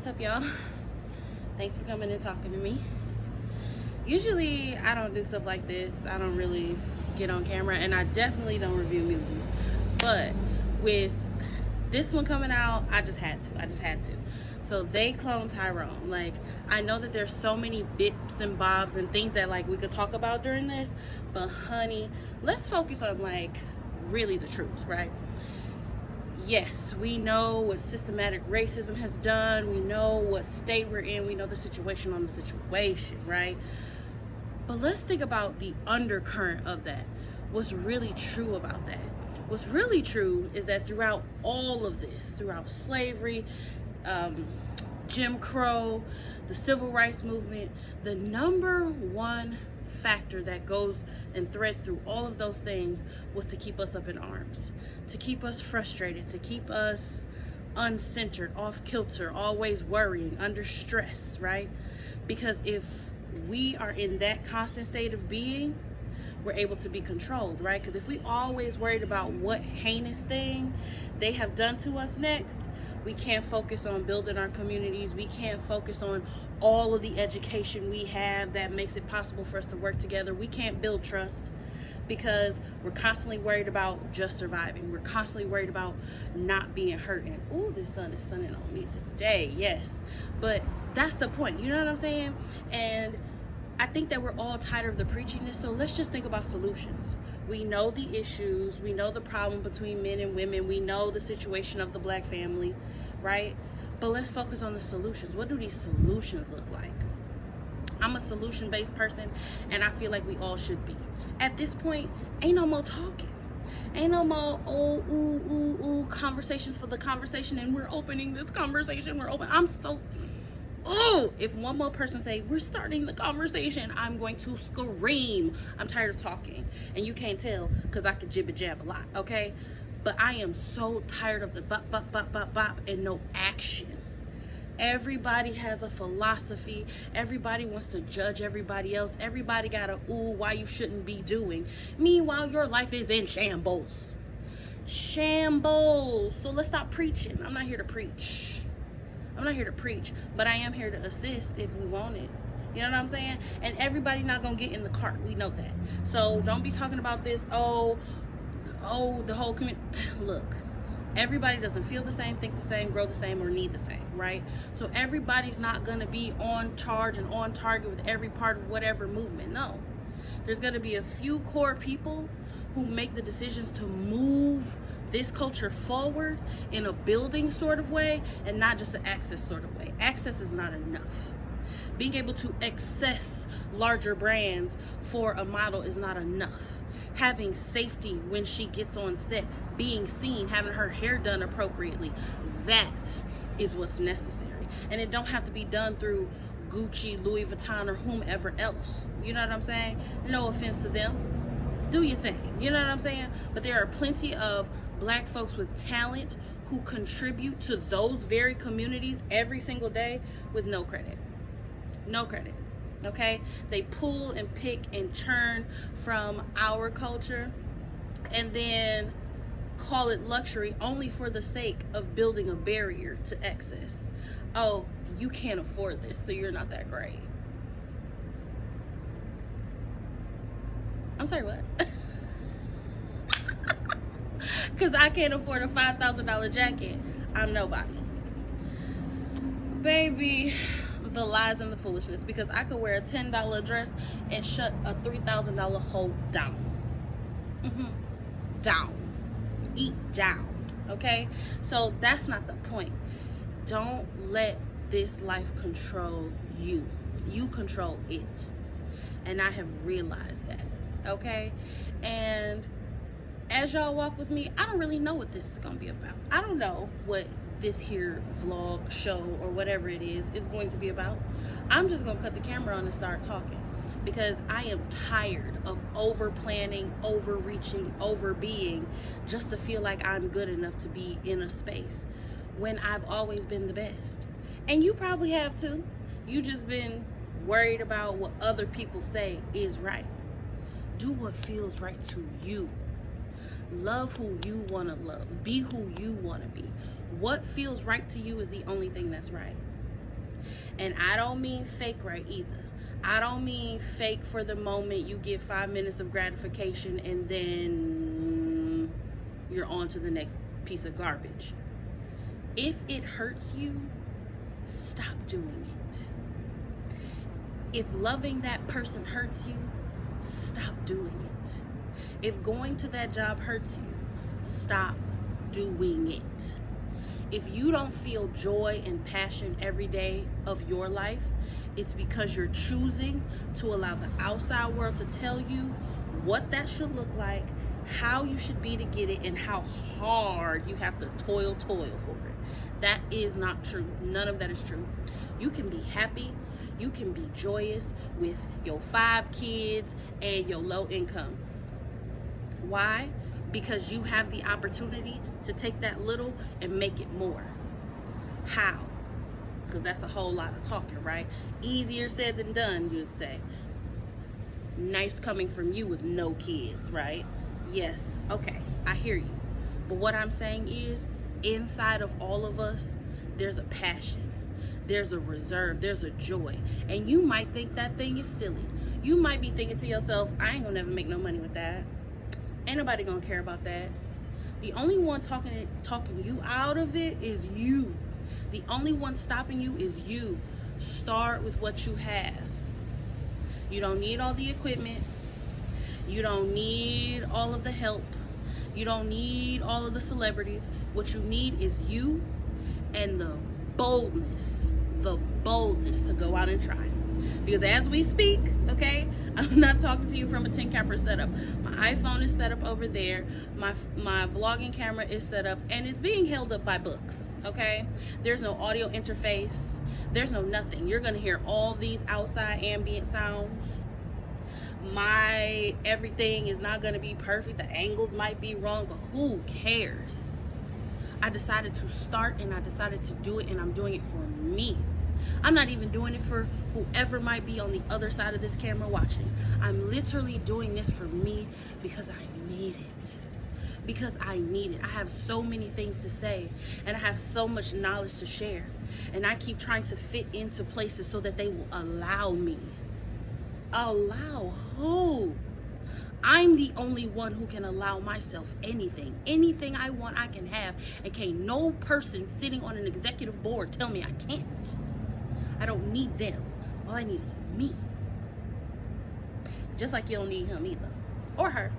What's up, y'all? Thanks for coming and talking to me. Usually I don't do stuff like this. I don't really get on camera, and I definitely don't review movies. But with this one coming out, I just had to. So they cloned Tyrone. Like, I know that there's so many bits and bobs and things that like we could talk about during this, but honey, let's focus on like really the truth, right? Yes, we know what systematic racism has done. We know what state we're in. We know the situation on the situation, right? But let's think about the undercurrent of that. What's really true about that? What's really true is that throughout all of this, throughout slavery, Jim Crow, the civil rights movement, the number one factor that goes and threads through all of those things was to keep us up in arms, to keep us frustrated, to keep us uncentered, off kilter, always worrying, under stress, right? Because if we are in that constant state of being, we're able to be controlled, right? Because if we always worried about what heinous thing they have done to us next, we can't focus on building our communities. We can't focus on all of the education we have that makes it possible for us to work together. We can't build trust because we're constantly worried about just surviving. We're constantly worried about not being hurt. And ooh, this sun is sunning on me today, yes. But that's the point, you know what I'm saying? And I think that we're all tired of the preachiness, so let's just think about solutions. We know the issues, we know the problem between men and women, we know the situation of the black family, right? But let's focus on the solutions. What do these solutions look like? I'm a solution-based person, and I feel like we all should be. At this point, ain't no more talking. Ain't no more, conversations for the conversation, and we're opening this conversation, if one more person say, we're starting the conversation, I'm going to scream. I'm tired of talking. And you can't tell because I can jibber jab a lot, okay? But I am so tired of the bop, bop, bop, bop, bop, and no action. Everybody has a philosophy. Everybody wants to judge everybody else. Everybody got a why you shouldn't be doing. Meanwhile, your life is in shambles. Shambles. So let's stop preaching. I'm not here to preach. But I am here to assist if we want it. You know what I'm saying? And everybody not gonna get in the cart. We know that. So don't be talking about this, the whole community. Look, everybody doesn't feel the same, think the same, grow the same, or need the same, right? So everybody's not gonna be on charge and on target with every part of whatever movement. No. There's gonna be a few core people who make the decisions to move this culture forward in a building sort of way and not just an access sort of way. Access is not enough. Being able to access larger brands for a model is not enough. Having safety when she gets on set, being seen, having her hair done appropriately, that is what's necessary. And it don't have to be done through Gucci, Louis Vuitton, or whomever else. You know what I'm saying? No offense to them. Do your thing. You know what I'm saying? But there are plenty of black folks with talent who contribute to those very communities every single day with no credit. Okay? They pull and pick and churn from our culture and then call it luxury only for the sake of building a barrier to access. Oh, you can't afford this, so you're not that great. I'm sorry, what? Because I can't afford a $5,000 jacket. I'm nobody. Baby, the lies and the foolishness. Because I could wear a $10 dress and shut a $3,000 hole down. Down. Eat down. Okay? So that's not the point. Don't let this life control you. You control it. And I have realized that. Okay? And as y'all walk with me, I don't really know what this is going to be about. I don't know what this here vlog, show, or whatever it is going to be about. I'm just going to cut the camera on and start talking because I am tired of over planning, overreaching, overbeing just to feel like I'm good enough to be in a space when I've always been the best. And you probably have too. You just been worried about what other people say is right. Do what feels right to you. Love who you want to love. Be who you want to be. What feels right to you is the only thing that's right. And I don't mean fake right either. I don't mean fake for the moment you get 5 minutes of gratification and then you're on to the next piece of garbage. If it hurts you, stop doing it. If loving that person hurts you, stop doing it. If going to that job hurts you, stop doing it. If you don't feel joy and passion every day of your life, it's because you're choosing to allow the outside world to tell you what that should look like, how you should be to get it, and how hard you have to toil for it. That is not true. None of that is true. You can be happy, you can be joyous with your 5 kids and your low income. Why? Because you have the opportunity to take that little and make it more. How? Because that's a whole lot of talking, right? Easier said than done, you'd say. Nice coming from you with no kids, right? Yes, okay, I hear you. But what I'm saying is, inside of all of us, there's a passion, there's a reserve, there's a joy. And you might think that thing is silly. You might be thinking to yourself, I ain't gonna never make no money with that. Ain't nobody gonna care about that. The only one talking you out of it is you. The only one stopping you is you. Start with what you have. You don't need all the equipment. You don't need all of the help. You don't need all of the celebrities. What you need is you and the boldness to go out and try. Because as we speak, okay, I'm not talking to you from a 10 camera setup. My iPhone is set up over there. My vlogging camera is set up, and it's being held up by books, okay? There's no audio interface. There's no nothing. You're gonna hear all these outside ambient sounds. My everything is not gonna be perfect. The angles might be wrong, but who cares? I decided to start, and I decided to do it, and I'm doing it for me. I'm not even doing it for whoever might be on the other side of this camera watching. I'm literally doing this for me because I need it. Because I need it. I have so many things to say, and I have so much knowledge to share. And I keep trying to fit into places so that they will allow me. Allow who? I'm the only one who can allow myself anything. Anything I want, I can have. And can't no person sitting on an executive board tell me I can't. I don't need them. All I need is me. Just like you don't need him either. Or her.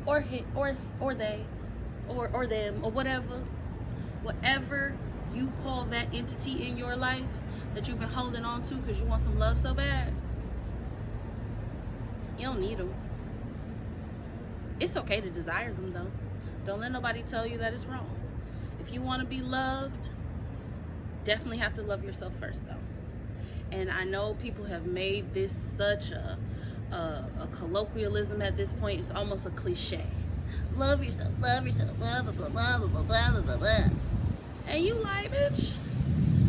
Or he, or they. Or them. Or whatever. Whatever you call that entity in your life that you've been holding on to because you want some love so bad. You don't need them. It's okay to desire them though. Don't let nobody tell you that it's wrong. If you want to be loved, definitely have to love yourself first though. And I know people have made this such a colloquialism at this point. It's almost a cliche. Love yourself, blah, blah, blah, blah, blah, blah, blah, blah. And you like, bitch,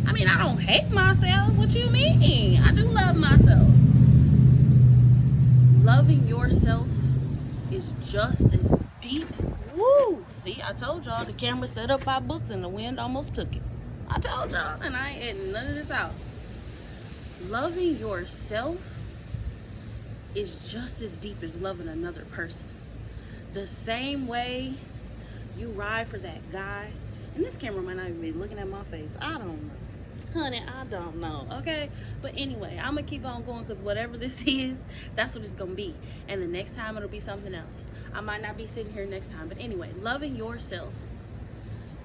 I mean, I don't hate myself. What you mean? I do love myself. Loving yourself is just as deep. Woo! See, I told y'all the camera set up by books and the wind almost took it. I told y'all, and I ain't editing none of this out. Loving yourself is just as deep as loving another person. The same way you ride for that guy, and this camera might not even be looking at my face. I don't know. Honey, I don't know, okay? But anyway, I'm gonna keep on going because whatever this is, that's what it's gonna be. And the next time it'll be something else. I might not be sitting here next time, but anyway, loving yourself,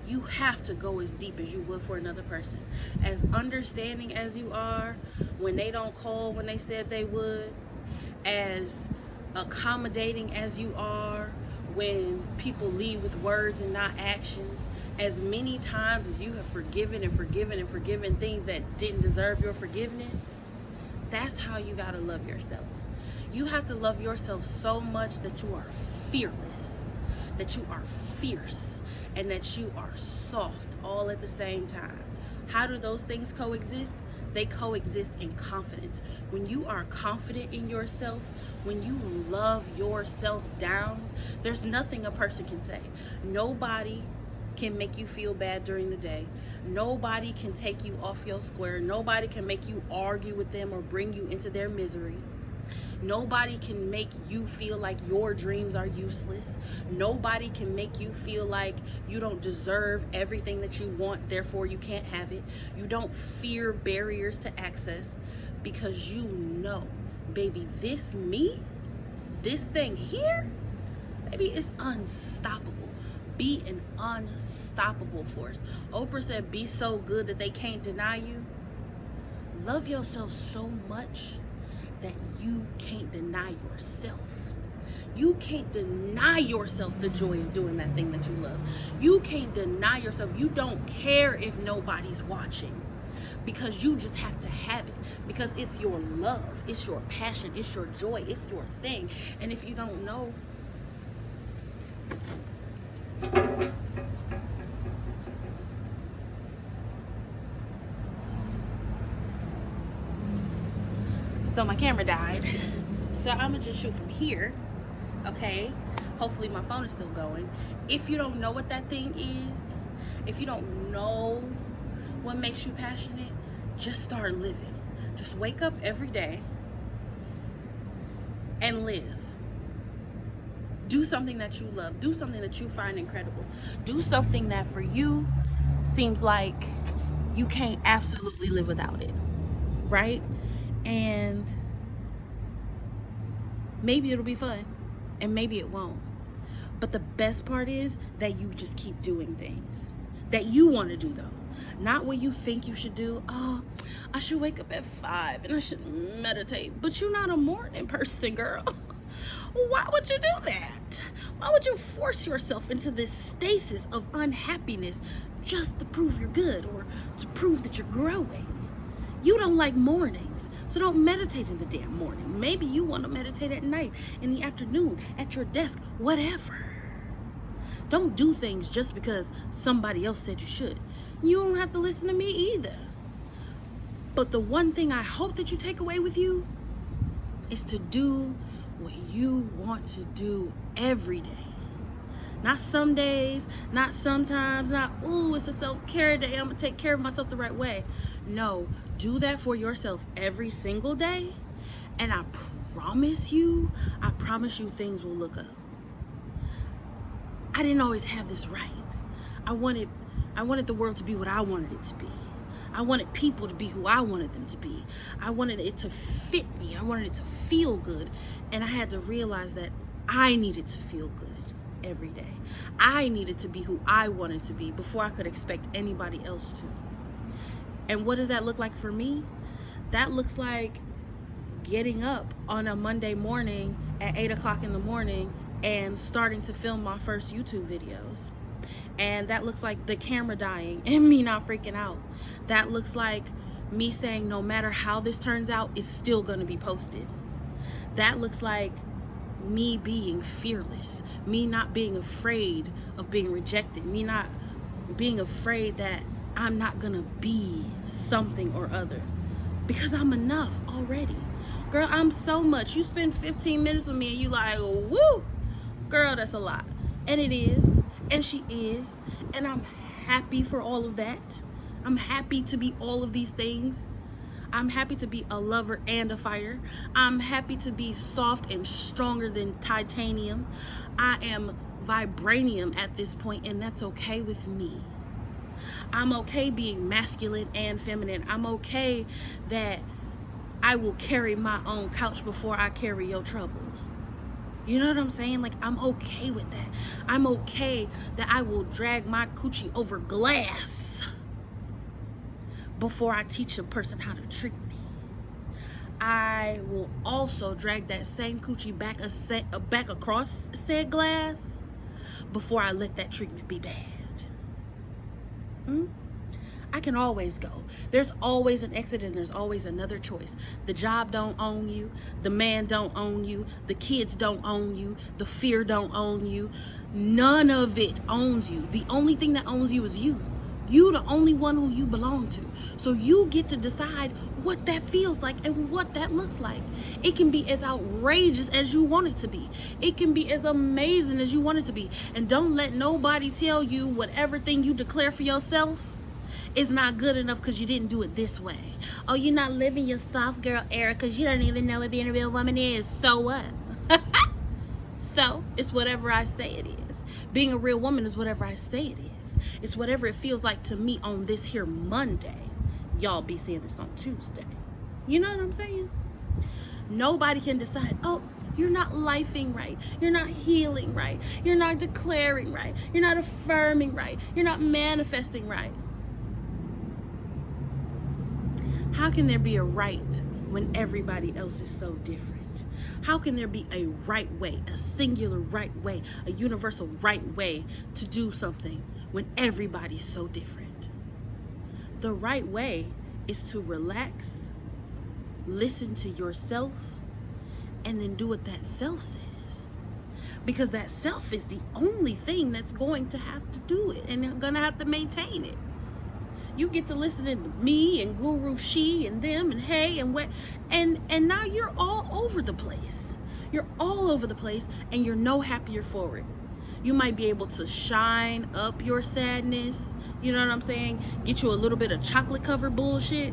you have to go as deep as you would for another person. As understanding as you are when they don't call when they said they would, as accommodating as you are when people leave with words and not actions, as many times as you have forgiven and forgiven and forgiven things that didn't deserve your forgiveness, that's how you gotta love yourself. You have to love yourself so much that you are fearless, that you are fierce, and that you are soft all at the same time. How do those things coexist? They coexist in confidence. When you are confident in yourself, when you love yourself down, there's nothing a person can say. Nobody can make you feel bad during the day. Nobody can take you off your square. Nobody can make you argue with them or bring you into their misery. Nobody can make you feel like your dreams are useless. Nobody can make you feel like you don't deserve everything that you want, therefore you can't have it. You don't fear barriers to access, because you know, baby, this me, this thing here, baby, it's unstoppable. Be an unstoppable force. Oprah said, be so good that they can't deny you. Love yourself so much that you can't deny yourself. You can't deny yourself the joy of doing that thing that you love. You can't deny yourself. You don't care if nobody's watching, because you just have to have it, because it's your love, it's your passion, it's your joy, it's your thing. And if you don't know, so my camera died, so I'm gonna just shoot from here, okay? Hopefully my phone is still going. If you don't know what that thing is, if you don't know what makes you passionate, just start living. Just wake up every day and live. Do something that you love. Do something that you find incredible. Do something that for you seems like you can't absolutely live without it, right? And maybe it'll be fun and maybe it won't. But the best part is that you just keep doing things that you want to do, though. Not what you think you should do. Oh, I should wake up at 5 and I should meditate. But you're not a morning person, girl. Why would you do that? Why would you force yourself into this stasis of unhappiness just to prove you're good or to prove that you're growing? You don't like mornings, so don't meditate in the damn morning. Maybe you want to meditate at night, in the afternoon, at your desk, whatever. Don't do things just because somebody else said you should. You don't have to listen to me either. But the one thing I hope that you take away with you is to do what you want to do every day. Not some days, not sometimes, not, ooh, it's a self-care day, I'm gonna take care of myself the right way. No, do that for yourself every single day, and I promise you things will look up. I didn't always have this right. I wanted the world to be what I wanted it to be. I wanted people to be who I wanted them to be. I wanted it to fit me. I wanted it to feel good. And I had to realize that I needed to feel good every day. I needed to be who I wanted to be before I could expect anybody else to. And what does that look like for me? That looks like getting up on a Monday morning at 8 o'clock in the morning and starting to film my first YouTube videos. And that looks like the camera dying and me not freaking out. That looks like me saying, no matter how this turns out, it's still gonna be posted. That looks like me being fearless, me not being afraid of being rejected, me not being afraid that I'm not gonna be something or other, because I'm enough already. Girl, I'm so much. You spend 15 minutes with me and you like, woo, girl, that's a lot. And it is, and she is, and I'm happy for all of that. I'm happy to be all of these things. I'm happy to be a lover and a fighter. I'm happy to be soft and stronger than titanium. I am vibranium at this point, and that's okay with me. I'm okay being masculine and feminine. I'm okay that I will carry my own couch before I carry your troubles. You know what I'm saying? Like, I'm okay with that. I'm okay that I will drag my coochie over glass before I teach a person how to treat me. I will also drag that same coochie back across said glass before I let that treatment be bad. I can always go. There's always an exit and there's always another choice. The job don't own you. The man don't own you. The kids don't own you. The fear don't own you. None of it owns you. The only thing that owns you is you. You the only one who you belong to. So you get to decide what that feels like and what that looks like. It can be as outrageous as you want it to be. It can be as amazing as you want it to be. And don't let nobody tell you whatever thing you declare for yourself is not good enough because you didn't do it this way. Oh, you're not living your soft girl era because you don't even know what being a real woman is. So what? So it's whatever I say it is. Being a real woman is whatever I say it is. It's whatever it feels like to me on this here Monday. Y'all be seeing this on Tuesday. You know what I'm saying? Nobody can decide, oh, you're not lifing right. You're not healing right. You're not declaring right. You're not affirming right. You're not manifesting right. How can there be a right when everybody else is so different? How can there be a right way, a singular right way, a universal right way to do something when everybody's so different? The right way is to relax, listen to yourself, and then do what that self says. Because that self is the only thing that's going to have to do it and gonna have to maintain it. You get to listening to me and Guru She and them and hey and what, and now you're all over the place. You're all over the place and you're no happier for it. You might be able to shine up your sadness, you know what I'm saying? Get you a little bit of chocolate covered bullshit,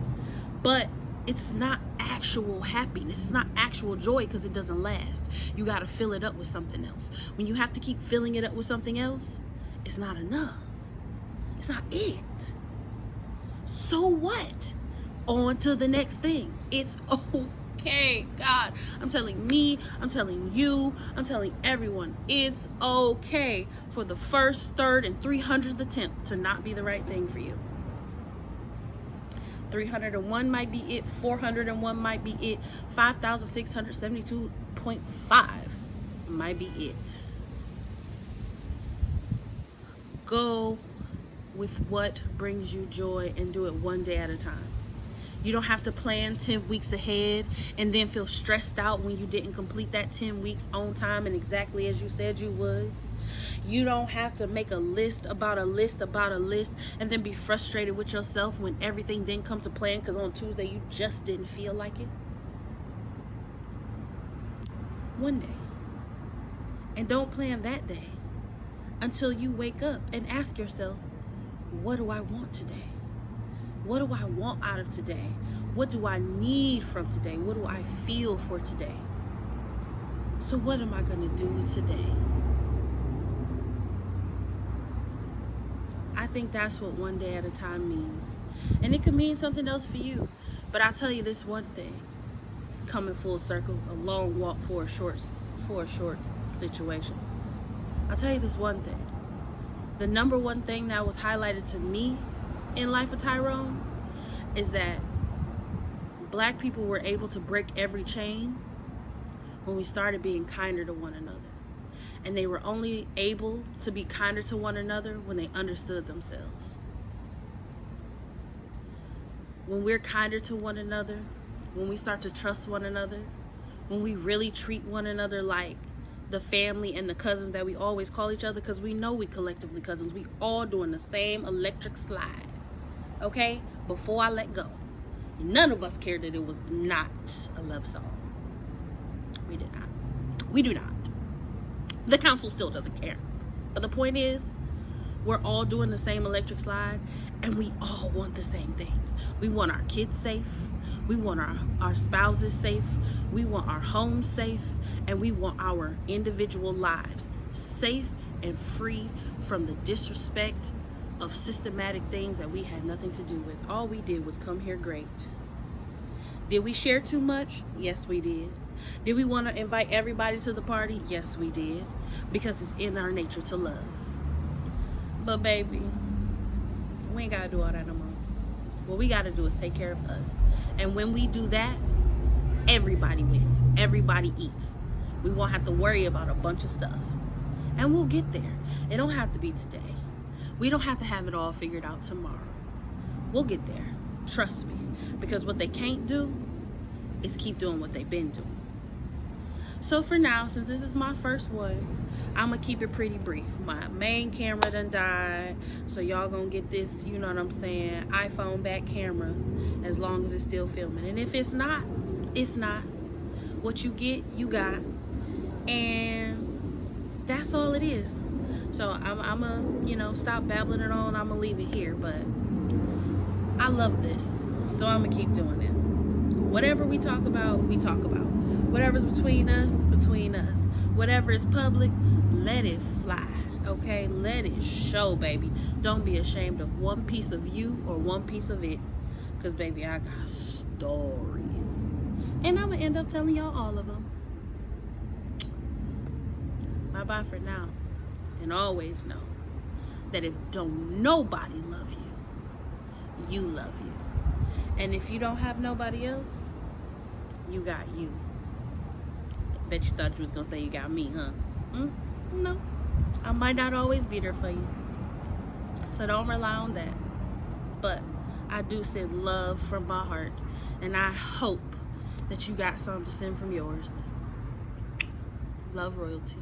but it's not actual happiness. It's not actual joy because it doesn't last. You got to fill it up with something else. When you have to keep filling it up with something else, it's not enough. It's not it. So what? On to the next thing. It's okay, God. I'm telling me, I'm telling you, I'm telling everyone, it's okay for the first, third, and 300th attempt to not be the right thing for you. 301 might be it, 401 might be it, 5,672.5 might be it. Go with what brings you joy and do it one day at a time. You don't have to plan 10 weeks ahead and then feel stressed out when you didn't complete that 10 weeks on time and exactly as you said you would. You don't have to make a list about a list about a list and then be frustrated with yourself when everything didn't come to plan because on Tuesday you just didn't feel like it. One day. And don't plan that day until you wake up and ask yourself, what do I want today? What do I want out of today? What do I need from today? What do I feel for today? So what am I going to do today? I think that's what one day at a time means. And it could mean something else for you. But I'll tell you this one thing. Coming full circle, a long walk for a short situation. I'll tell you this one thing. The number one thing that was highlighted to me in Life of Tyrone is that Black people were able to break every chain when we started being kinder to one another. And they were only able to be kinder to one another when they understood themselves. When we're kinder to one another, when we start to trust one another, when we really treat one another like the family and the cousins that we always call each other, because we know we collectively cousins. We all doing the same electric slide. Okay? Before I let go. None of us cared that it was not a love song. We did not. We do not. The council still doesn't care. But the point is, we're all doing the same electric slide and we all want the same things. We want our kids safe. We want our spouses safe. We want our homes safe. And we want our individual lives safe and free from the disrespect of systematic things that we had nothing to do with. All we did was come here great. Did we share too much? Yes, we did. Did we want to invite everybody to the party? Yes, we did. Because it's in our nature to love. But baby, we ain't got to do all that no more. What we got to do is take care of us. And when we do that, everybody wins. Everybody eats. We won't have to worry about a bunch of stuff. And we'll get there. It don't have to be today. We don't have to have it all figured out tomorrow. We'll get there. Trust me. Because what they can't do is keep doing what they've been doing. So for now, since this is my first one, I'm gonna keep it pretty brief. My main camera done died, so y'all gonna get this, you know what I'm saying, iPhone back camera as long as it's still filming. And if it's not, it's not. What you get, you got. And that's all it is. So I'm gonna, you know, stop babbling it on. I'm gonna leave it here, but I love this, so I'm gonna keep doing it. Whatever we talk about, we talk about. Whatever's between us, between us. Whatever is public, let it fly, okay? Let it show, baby. Don't be ashamed of one piece of you or one piece of it, because, baby, I got stories. And I'm going to end up telling y'all all of them. Bye-bye for now. And always know that if don't nobody love you, you love you. And if you don't have nobody else, you got you. Bet you thought you was gonna say you got me, huh? No, I might not always be there for you, so don't rely on that. But I do send love from my heart, and I hope that you got something to send from yours. Love, royalty.